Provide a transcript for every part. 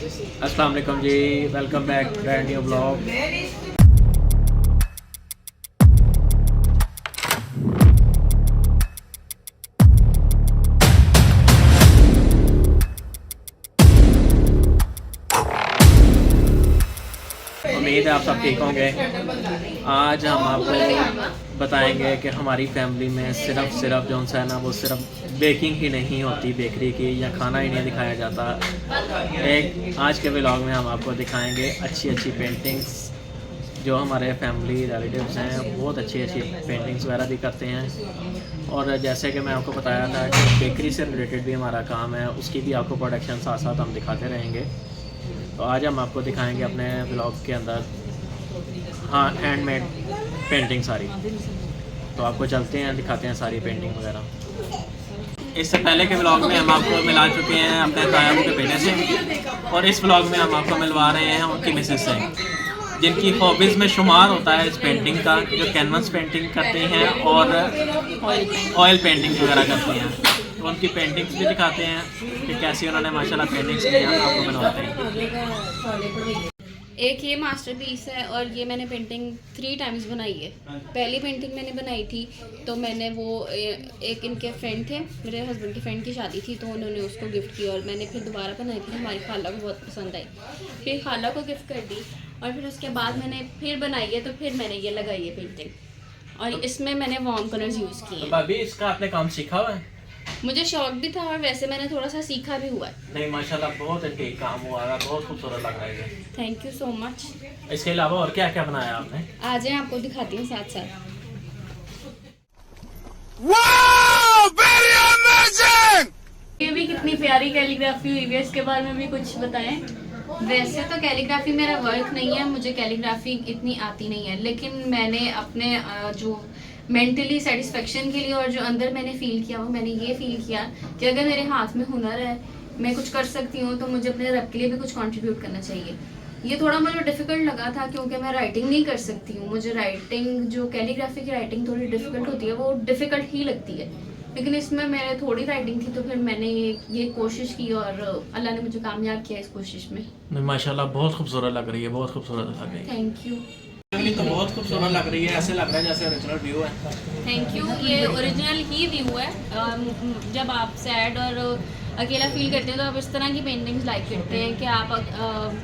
अस्सलाम वालेकुम जी, welcome back brand new blog. उम्मीद है आप सब ठीक होंगे। आज हम आपको बताएंगे कि हमारी फैमिली में सिर्फ जो सा है ना, वो सिर्फ बेकिंग ही नहीं होती बेकरी की, या खाना ही नहीं दिखाया जाता। एक आज के व्लॉग में हम आपको दिखाएंगे अच्छी पेंटिंग्स। जो हमारे फैमिली रिलेटिव्स हैं बहुत अच्छी पेंटिंग्स वगैरह भी करते हैं। और जैसे कि मैं आपको बताया था कि बेकरी से रिलेटेड भी हमारा काम है, उसकी भी आपको प्रोडक्शन साथ साथ हम दिखाते रहेंगे। तो आज हम आपको दिखाएंगे अपने ब्लॉग के अंदर हैंडमेड पेंटिंग सारी। तो आपको चलते हैं, दिखाते हैं सारी पेंटिंग वगैरह। इससे पहले के ब्लॉग में हम आपको मिला चुके हैं अपने तायाबू के बेटे से, और इस ब्लॉग में हम आपको मिलवा रहे हैं उनकी मिसेस से, जिनकी हॉबीज़ में शुमार होता है इस पेंटिंग का, जो कैनवस पेंटिंग करती हैं और ऑयल पेंटिंग वगैरह करती हैं। तो उनकी पेंटिंग्स भी दिखाते हैं कि कैसी उन्होंने माशाल्लाह पेंटिंग्स की हैं, आपको बनवाते हैं। एक ये मास्टरपीस है और ये मैंने पेंटिंग 3 टाइम्स बनाई है। पहली पेंटिंग मैंने बनाई थी तो मैंने वो एक इनके फ्रेंड थे, मेरे हस्बैंड के फ्रेंड की शादी थी तो उन्होंने उसको गिफ्ट की, और मैंने फिर दोबारा बनाई थी, हमारी खाला को बहुत पसंद आई, फिर खाला को गिफ्ट कर दी। और फिर उसके बाद मैंने फिर बनाई है, तो फिर मैंने ये लगाई है पेंटिंग, और इसमें मैंने वार्म कलर्स यूज़ किए हैं। भाभी इसका आपने काम सीखा हुआ है? मुझे शौक भी था और वैसे मैंने थोड़ा सा सीखा भी हुआ है। नहीं माशाल्लाह बहुत ठीक काम हुआ है, बहुत खूबसूरत लग रहा है। Thank you so much. इसके अलावा और क्या क्या बनाया आपने? आज मैं आपको दिखाती हूँ साथ साथ। ये भी कितनी प्यारी कैलीग्राफी हुई है, इसके बारे में भी कुछ बताएं। वैसे तो कैलीग्राफी मेरा वर्क नहीं है, मुझे कैलीग्राफी इतनी आती नहीं है, लेकिन मैंने अपने जो मेंटली सेटिस्फेक्शन के लिए और जो अंदर मैंने फील किया वो मैंने ये फील किया कि अगर मेरे हाथ में हुनर है, मैं कुछ कर सकती हूँ, तो मुझे अपने रब के लिए भी कुछ कंट्रीब्यूट करना चाहिए। ये थोड़ा मुझे डिफ़िकल्ट लगा था क्योंकि मैं राइटिंग नहीं कर सकती हूँ, मुझे राइटिंग जो कैलीग्राफी की राइटिंग थोड़ी डिफ़िकल्ट होती है वो डिफ़िकल्ट ही लगती है, लेकिन इसमें मेरे थोड़ी राइटिंग थी तो फिर मैंने ये कोशिश की और अल्लाह ने मुझे कामयाब किया इस कोशिश में। माशाल्लाह बहुत खूबसूरत लग रही है, बहुत खूबसूरत लग रही है। Thank you. तो बहुत खूबसूरत लग रही है, ऐसे लग रहा है जैसे ओरिजिनल व्यू है। Thank you. ये ओरिजिनल ही व्यू है। जब आप सैड और अकेला फील करते हैं तो आप इस तरह की पेंटिंग्स लाइक करते हैं कि आप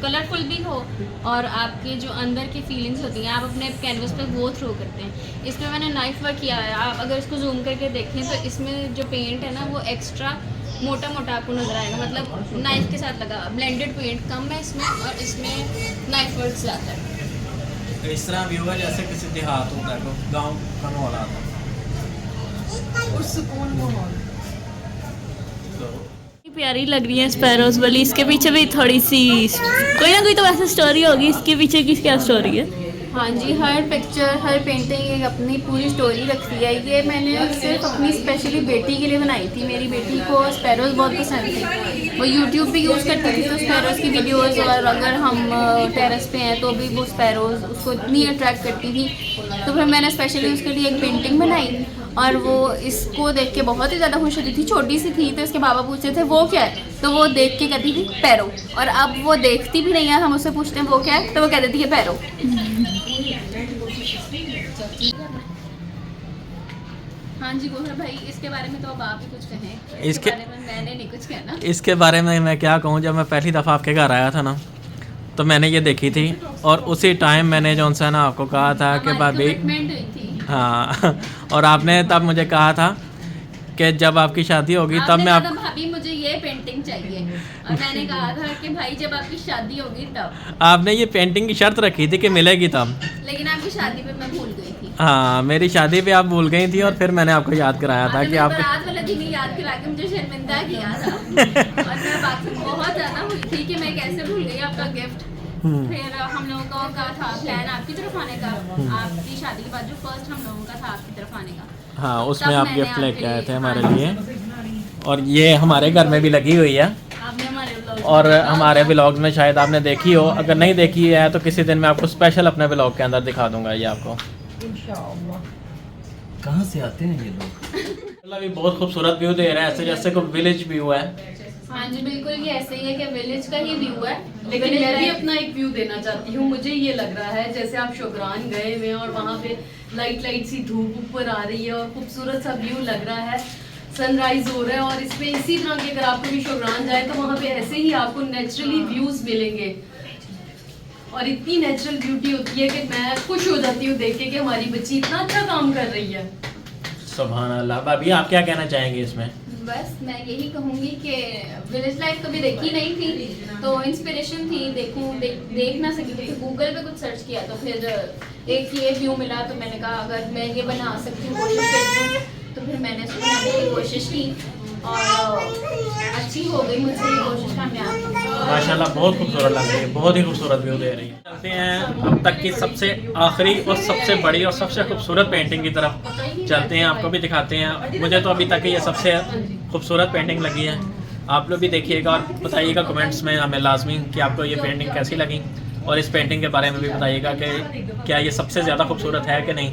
कलरफुल भी हो और आपके जो अंदर की फीलिंग्स होती हैं आप अपने कैनवस पे वो थ्रो करते हैं। इसमें मैंने नाइफ वर्क किया है, आप अगर इसको जूम करके देखें तो इसमें जो पेंट है ना वो एक्स्ट्रा मोटा आपको नज़र आएगा, मतलब नाइफ के साथ लगा। ब्लेंडेड पेंट कम है इसमें और इसमें नाइफ वर्क ज़्यादा है। इस तरह व्यू है जैसे किसी देहात होता है, गाँव का माहौल आता है और सुकून माहौल। प्यारी लग रही है स्पैरोज वाली। इसके पीछे भी थोड़ी सी कोई ना कोई तो वैसे स्टोरी होगी, इसके पीछे की क्या स्टोरी है? हाँ जी, हर पिक्चर हर पेंटिंग एक अपनी पूरी स्टोरी रखती है। ये मैंने सिर्फ अपनी स्पेशली बेटी के लिए बनाई थी। मेरी बेटी को स्पैरोज बहुत पसंद थी, वो यूट्यूब पे यूज़ करती थी तो स्पैरोज की वीडियोस, और अगर हम टेरेस पे हैं तो भी वो स्पैरोज उसको इतनी अट्रैक्ट करती थी, तो फिर मैंने स्पेशली उसके लिए एक पेंटिंग बनाई और वो इसको देख के बहुत ही ज़्यादा खुश होती थी। छोटी सी थी तो इसके बाबा पूछते थे वो क्या है, तो वो देख के कहती थी पैरो, और अब वो देखती भी नहीं है, हम उससे पूछते हैं वो क्या है तो वो कह देती है पैरो। हाँ जी गोहर भाई, इसके बारे में तो अब आप ही कुछ कहें। इसके बारे में मैंने नहीं कुछ कहना। इसके बारे में मैं क्या कहूँ, जब मैं पहली दफ़ा आपके घर आया था ना तो मैंने ये देखी थी, और उसी टाइम मैंने जो सा ना आपको कहा था कि भाभी, हाँ, और आपने तब मुझे कहा था कि जब आपकी शादी होगी तब मैं आप भाभी मुझे ये पेंटिंग चाहिए, और मैंने कहा था कि भाई जब आपकी शादी होगी तब। आपने ये पेंटिंग की शर्त रखी थी कि मिलेगी तब, लेकिन आपकी शादी पे मैं भूल गई थी। हाँ, मेरी शादी पे आप भूल गई थी और फिर मैंने आपको याद कराया था कि आप रात वाले दिन ही याद करा के मुझे शर्मिंदा किया था और मैं बात से बहुत ज़्यादा हुई थी कि मैं कैसे भूल गई आपका गिफ्ट। फिर हम लोगों का था प्लान आपकी तरफ आने का, आपकी शादी के बाद जो फर्स्ट हम लोगों का था आपकी तरफ आने का। हाँ, उसमें आप गिफ्ट लेके आए थे हमारे लिए, और ये हमारे घर में भी लगी हुई है, और हमारे व्लॉग में शायद आपने देखी हो। अगर नहीं देखी है तो किसी दिन मैं आपको स्पेशल अपने व्लॉग के अंदर दिखा दूंगा ये आपको। कहाँ से आते हैं ये लोग? मतलब ये बहुत खूबसूरत व्यू दे रहा है, ऐसे जैसे कोई विलेज व्यू है, हाँ जी बिल्कुल, ये ऐसे ही है कि विलेज का ही व्यू है। लेकिन Village मैं भी life- अपना एक व्यू देना चाहती हूँ। मुझे ये लग रहा है जैसे आप शोगरान गए हुए हैं और वहाँ पे लाइट सी धूप ऊपर आ रही है और खूबसूरत सा व्यू लग रहा है, सनराइज हो रहा है। और इसमें इसी तरह के अगर आप कभी शोगरान जाए तो वहाँ पे ऐसे ही आपको नेचुरली व्यूज मिलेंगे और इतनी नेचुरल ब्यूटी होती है कि मैं खुश हो जाती हूँ देख के कि हमारी बच्ची इतना अच्छा काम कर रही है। सुभान अल्लाह। भाभी आप क्या कहना चाहेंगे इसमें? बस मैं यही कहूँगी कि विलेज लाइफ कभी देखी नहीं थी तो इंस्पिरेशन थी, देख ना सकी थी, गूगल पे कुछ सर्च किया तो फिर एक ये व्यू मिला तो मैंने कहा अगर मैं ये बना सकती हूँ, कोशिश करती हूँ। तो फिर मैंने इसको बनाने की कोशिश की और अच्छी हो गई मुझसे ये कोशिश कामयाब। माशाल्लाह बहुत खूबसूरत लग रही है, बहुत ही खूबसूरत व्यू दे रही है। चलते हैं अब तक की सबसे आखिरी और सबसे बड़ी और सबसे खूबसूरत पेंटिंग की तरफ चलते हैं, आपको भी दिखाते हैं। मुझे तो अभी तक ये सबसे खूबसूरत पेंटिंग लगी है। आप लोग भी देखिएगा और बताइएगा कमेंट्स में हमें लाजमी कि आपको ये पेंटिंग कैसी लगी, और इस पेंटिंग के बारे में भी बताइएगा कि क्या ये सबसे ज़्यादा खूबसूरत है कि नहीं।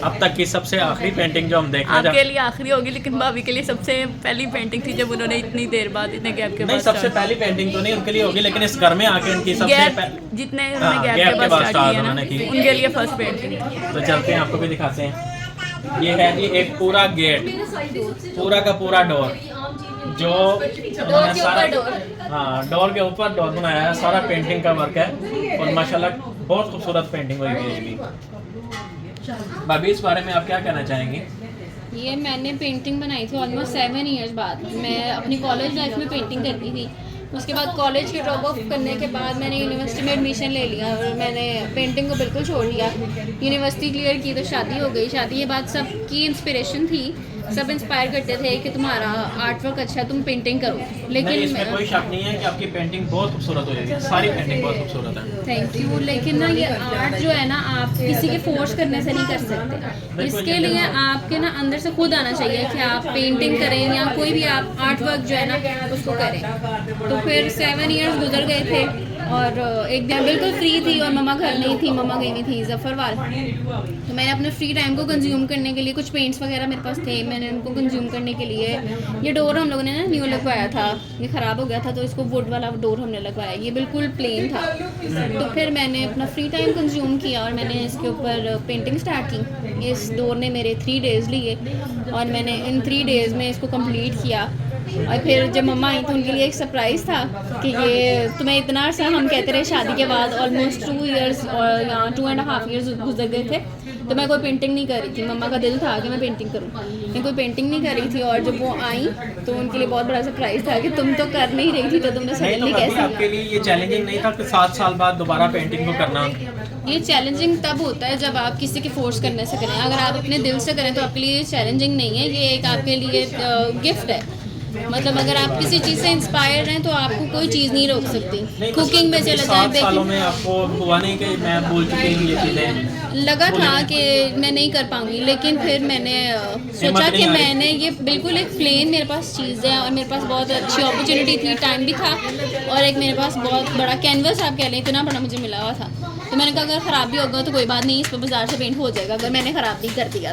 अब तक की सबसे आखिरी पेंटिंग जो हम देखना आपके लिए आखिरी होगी, लेकिन भाभी के लिए सबसे पहली पेंटिंग थी जब उन्होंने इतनी देर बाद इतने गैप के नहीं, बाद सबसे पहली पेंटिंग तो नहीं उनके लिए होगी, लेकिन इस घर में आके उनकी सबसे जितने हाँ, उन्होंने gap गैप के के बाद बाद start स्टार्ट उन्होंने की की। है ना, उनके लिए फर्स्ट पेंटिंग। तो चलते हैं आपको भी दिखाते हैं। ये है जी एक पूरा गेट, पूरा का पूरा डोर जो डोर के ऊपर डोर। हाँ, डोर के ऊपर डोर बनाया है, सारा पेंटिंग का वर्क है और माशाल्लाह बहुत खूबसूरत पेंटिंग हुई है ये भी। भाभी इस बारे में आप क्या कहना चाहेंगी? ये मैंने पेंटिंग बनाई थी ऑलमोस्ट 7 ईयर्स बाद। मैं अपनी कॉलेज लाइफ में पेंटिंग करती थी, उसके बाद कॉलेज के ड्रॉप ऑफ करने के बाद मैंने यूनिवर्सिटी में एडमिशन ले लिया और मैंने पेंटिंग को बिल्कुल छोड़ दिया। यूनिवर्सिटी क्लियर की तो शादी हो गई। शादी के बाद सबकी इंस्पिरेशन थी, सब इंस्पायर करते थे कि तुम्हारा आर्ट वर्क अच्छा है, तुम पेंटिंग करो। नहीं, लेकिन इसमें कोई शक नहीं है कि आपकी पेंटिंग बहुत खूबसूरत हुई है, सारी पेंटिंग बहुत खूबसूरत है। Thank you. लेकिन ना ये आर्ट जो है ना आप किसी के फोर्स करने से नहीं कर सकते। इसके लिए आपके ना अंदर से खुद आना चाहिए कि आप पेंटिंग करें या कोई भी आप आर्ट वर्क जो है ना उसको करें। तो फिर 7 ईयर्स गुजर गए थे और एक दिन बिल्कुल फ्री थी और मम्मा घर नहीं थी, मम्मा गई हुई थी जफरवाल। तो मैंने अपने फ्री टाइम को कंज्यूम करने के लिए कुछ पेंट्स वगैरह मेरे पास थे, मैंने उनको कंज्यूम करने के लिए ये डोर हम लोगों ने ना न्यू लगवाया था, ये ख़राब हो गया था तो इसको वुड वाला डोर हमने लगवाया, ये बिल्कुल प्लेन था। तो फिर मैंने अपना फ्री टाइम कंज्यूम किया और मैंने इसके ऊपर पेंटिंग स्टार्ट की। इस डोर ने मेरे 3 डेज़ लिए और मैंने इन 3 डेज़ में इसको कंप्लीट किया। और फिर जब मम्मा आई तो उनके लिए एक सरप्राइज़ था कि ये तुम्हें इतना अर्सा हम कहते रहे शादी के बाद ऑलमोस्ट 2 ईयर्स और यहाँ 2.5 ईयर्स गुजर गए थे तो मैं कोई पेंटिंग नहीं कर रही थी। मम्मा का दिल था कि मैं पेंटिंग करूँ, मैं कोई पेंटिंग नहीं कर रही थी। और जब वो आई तो उनके लिए बहुत बड़ा सरप्राइज़ था कि तुम तो कर नहीं रही थी तो तुमने नहीं, सडनली तो कैसे आपके लिए ये चैलेंजिंग नहीं था कि 7 साल बाद दोबारा पेंटिंग को करना? ये चैलेंजिंग तब होता है जब आप किसी के फोर्स करने से करें। अगर आप अपने दिल से करें तो आपके लिए चैलेंजिंग नहीं है, ये एक आपके लिए गिफ्ट है। मतलब अगर आप किसी चीज़ से इंस्पायर हैं तो आपको कोई चीज़ नहीं रोक सकती। कुकिंग में चले जाए, 7 सालों में आपको हुआ नहीं कि मैं भूल चुकी हूँ ये चीज़ें? लगा था कि मैं नहीं कर पाऊंगी, लेकिन फिर मैंने सोचा कि मैंने ये बिल्कुल एक प्लेन मेरे पास चीज़ है और मेरे पास बहुत अच्छी अपॉर्चुनिटी थी, टाइम भी था और एक मेरे पास बहुत बड़ा कैनवस आप कह लें, इतना बड़ा मुझे मिला हुआ था। तो मैंने कहा अगर ख़राब भी होगा तो कोई बात नहीं, इस पर बाज़ार से पेंट हो जाएगा अगर मैंने ख़राब नहीं कर दिया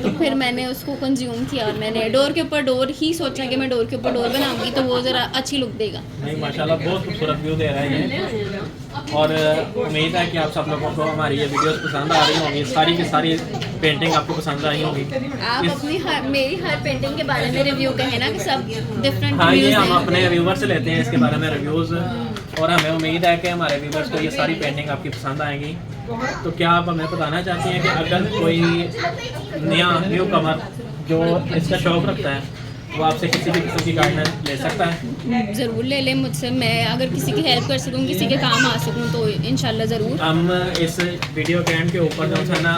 तो फिर मैंने उसको कंज्यूम किया और मैंने डोर के ऊपर डोर ही सोचा कि मैं डोर के ऊपर डोर बनाऊंगी तो वो ज़रा अच्छी लुक देगा। नहीं, माशाल्लाह बहुत खूबसूरत व्यू दे रहा है ये और उम्मीद है कि आप सब लोगों को हमारी ये वीडियोस पसंद आ रही होंगी, सारी की सारी पेंटिंग आपको पसंद आई होंगी। आप अपनी मेरी हर पेंटिंग के बारे में रिव्यू कहें ना कि सब डिफरेंट हाँ, ये रिव्यूज हम हैं। अपने व्यूवर से लेते हैं इसके बारे में रिव्यूज़ और हमें उम्मीद है कि हमारे व्यूवर्स को ये सारी पेंटिंग आपकी पसंद आएंगी। तो क्या आप हमें बताना चाहती हैं कि अगर कोई न्यू कमर जो इसका शौक़ रखता है वो आपसे किसी भी किस्म की गाइडलाइन ले सकता है? ज़रूर ले लें मुझसे, मैं अगर किसी की हेल्प कर सकूँ, किसी के काम आ सकूँ तो इंशाल्लाह ज़रूर। हम इस वीडियो के एंड के ऊपर जो है ना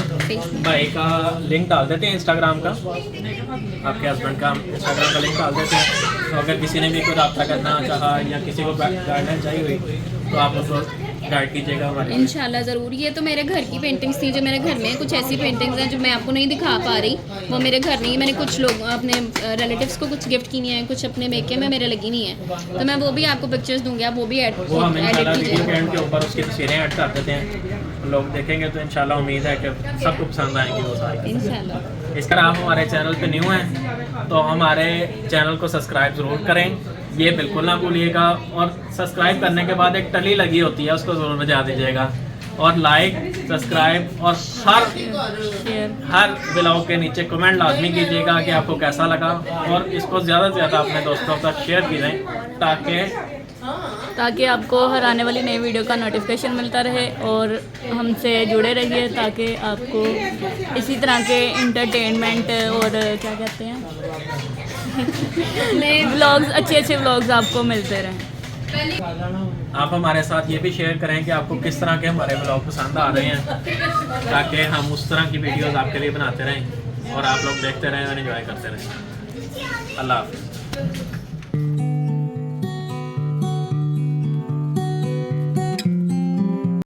भाई का लिंक डाल देते हैं इंस्टाग्राम का, आपके हस्बैंड का इंस्टाग्राम का लिंक डाल देते हैं। तो अगर किसी ने भी कोई रब्ता करना चाहा या किसी को गाइडलाइन चाहिए हुई तो आप उसको गाइड कीजिएगा हमारे। इंशाल्लाह ज़रूर। ये तो मेरे घर की पेंटिंग्स थी जो मेरे घर में कुछ ऐसी पेंटिंग्स हैं जो मैं आपको नहीं दिखा पा रही, वो मेरे घर नहीं है। मैंने कुछ लोग अपने रिलेटिव्स को कुछ गिफ्ट की नहीं है, कुछ अपने मेके में मेरे लगी नहीं है, तो मैं वो भी आपको पिक्चर्स दूंगी, आप वो भी वो हम एडिट इंशाल्लाह वीडियो के कीजिएगा। एंड के ऊपर उसकी तस्वीरें ऐड कर देते हैं, लोग देखेंगे तो इंशाल्लाह उम्मीद है कि सबको पसंद आएंगी वो सारी। इंशाल्लाह। इस तरह आप हमारे चैनल पे न्यू हैं तो हमारे चैनल को सब्सक्राइब ज़रूर करें, ये बिल्कुल ना भूलिएगा। और सब्सक्राइब करने के बाद एक टली लगी होती है, उसको ज़रूर बजा दीजिएगा। और लाइक, सब्सक्राइब और हर व्लॉग के नीचे कमेंट लाजमी कीजिएगा कि आपको कैसा लगा। और इसको ज़्यादा से ज़्यादा अपने दोस्तों तक शेयर कीजिए ताकि आपको हर आने वाली नई वीडियो का नोटिफिकेशन मिलता रहे। और हमसे जुड़े रहिए ताकि आपको इसी तरह के इंटरटेनमेंट और क्या कहते हैं नए व्लॉग्स, अच्छे व्लॉग्स आपको मिलते रहें। आप हमारे साथ ये भी शेयर करें कि आपको किस तरह के हमारे व्लॉग पसंद आ रहे हैं, ताकि हम उस तरह की वीडियोस आपके लिए बनाते रहें और आप लोग देखते रहें और एंजॉय करते रहें। अल्लाह हाफ़िज़।